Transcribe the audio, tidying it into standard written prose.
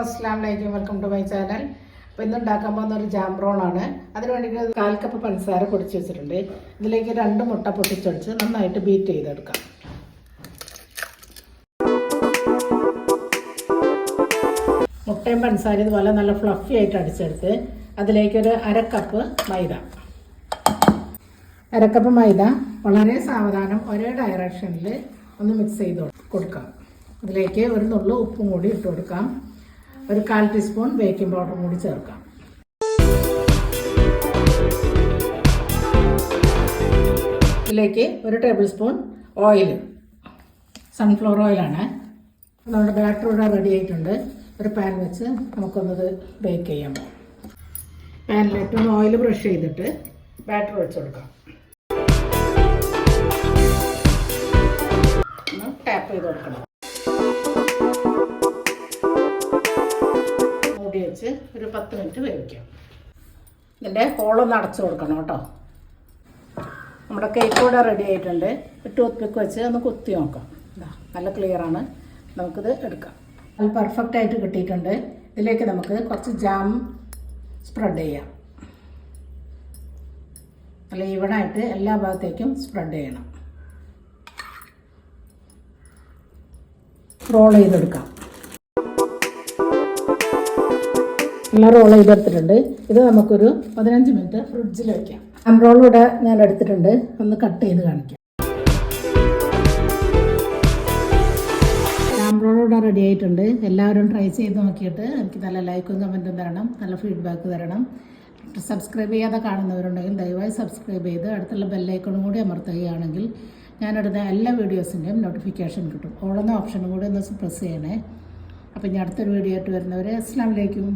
അസ്സലാമലൈക്കും, welcome to my channel. അപ്പോൾ ഇന്ന് ഉണ്ടാക്കാൻ പോകുന്ന ഒരു ജാം റോളാണ്. അതിന് വേണ്ടിയിട്ട് 1/4 കപ്പ് പഞ്ചസാര പൊടിച്ച് വെച്ചിട്ടുണ്ട്. ഇതിലേക്ക് 2 മുട്ട പൊട്ടിച്ചൊടിച്ച് നന്നായിട്ട് ബീറ്റ് ചെയ്തെടുക്കാം. മുട്ടയും പഞ്ചസാര ഇതുപോലെ നല്ല ഫ്ലഫി ആയിട്ട് അടിച്ചെടുത്ത് അതിലേക്കൊരു 1/2 കപ്പ് മൈദ. 1/2 കപ്പ് മൈദ വളരെ സാവധാനം ഒരേ ഡയറക്ഷനിൽ ഒന്ന് മിക്സ് ചെയ്ത് കൊടുക്കാം. അതിലേക്ക് ഒരു നുള്ളു ഉപ്പും കൂടി ഇട്ട് കൊടുക്കാം. ഒരു 1/4 ടീസ്പൂൺ ബേക്കിംഗ് പൗഡറും കൂടി ചേർക്കാം. ഇതിലേക്ക് 1 ടേബിൾ സ്പൂൺ ഓയിൽ, സൺഫ്ലവർ ഓയിലാണ്. നമ്മുടെ ബാറ്റർ ഇവിടെ റെഡി ആയിട്ടുണ്ട്. ഒരു പാൻ വെച്ച് നമുക്കൊന്നത് ബേക്ക് ചെയ്യാം. പാനിലിട്ട് ഒന്ന് ഓയിൽ ബ്രഷ് ചെയ്തിട്ട് ബാറ്റർ വെച്ച് കൊടുക്കാം. ഒന്ന് ടാപ്പ് ചെയ്ത് കൊടുക്കണം. മൂടി വെച്ച് ഒരു 10 മിനിറ്റ് വേവിക്കാം. ഇതിൻ്റെ ഹോളൊന്ന് അടച്ചു കൊടുക്കണം കേട്ടോ. നമ്മുടെ കേക്ക് ഇവിടെ റെഡി ആയിട്ടുണ്ട്. ടൂത്ത് പിക്ക് വെച്ച് ഒന്ന് കുത്തി നോക്കാം. നല്ല ക്ലിയറാണ്. നമുക്കിത് എടുക്കാം. അത് പെർഫെക്റ്റ് ആയിട്ട് കിട്ടിയിട്ടുണ്ട്. ഇതിലേക്ക് നമുക്ക് കുറച്ച് ജാം സ്പ്രെഡ് ചെയ്യാം. നല്ല ഈവനായിട്ട് എല്ലാ ഭാഗത്തേക്കും സ്പ്രെഡ് ചെയ്യണം. റോൾ ചെയ്തെടുക്കാം. എല്ലാം റോൾ ചെയ്തെടുത്തിട്ടുണ്ട്. ഇത് നമുക്കൊരു 15 മിനിറ്റ് ഫ്രിഡ്ജിൽ വയ്ക്കാം. റോൾ ഇവിടെ ഞാൻ എടുത്തിട്ടുണ്ട്. ഒന്ന് കട്ട് ചെയ്ത് കാണിക്കാം. റോൾ ഇവിടെ റെഡി ആയിട്ടുണ്ട്. എല്ലാവരും ട്രൈ ചെയ്ത് നോക്കിയിട്ട് എനിക്ക് നല്ല ലൈക്കും കമൻറ്റും തരണം, നല്ല ഫീഡ്ബാക്ക് തരണം. സബ്സ്ക്രൈബ് ചെയ്യാതെ കാണുന്നവരുണ്ടെങ്കിൽ ദയവായി സബ്സ്ക്രൈബ് ചെയ്ത് അടുത്തുള്ള ബെല്ലൈക്കണും കൂടി അമർത്തുകയാണെങ്കിൽ ഞാനെടുത്ത എല്ലാ വീഡിയോസിൻ്റെയും നോട്ടിഫിക്കേഷൻ കിട്ടും. ഓളെന്ന ഓപ്ഷനും കൂടി ഒന്ന് പ്രസ് ചെയ്യണേ. അപ്പോൾ ഇനി അടുത്തൊരു വീഡിയോ ആയിട്ട് വരുന്നവരെ അസ്സലാമു അലൈക്കും.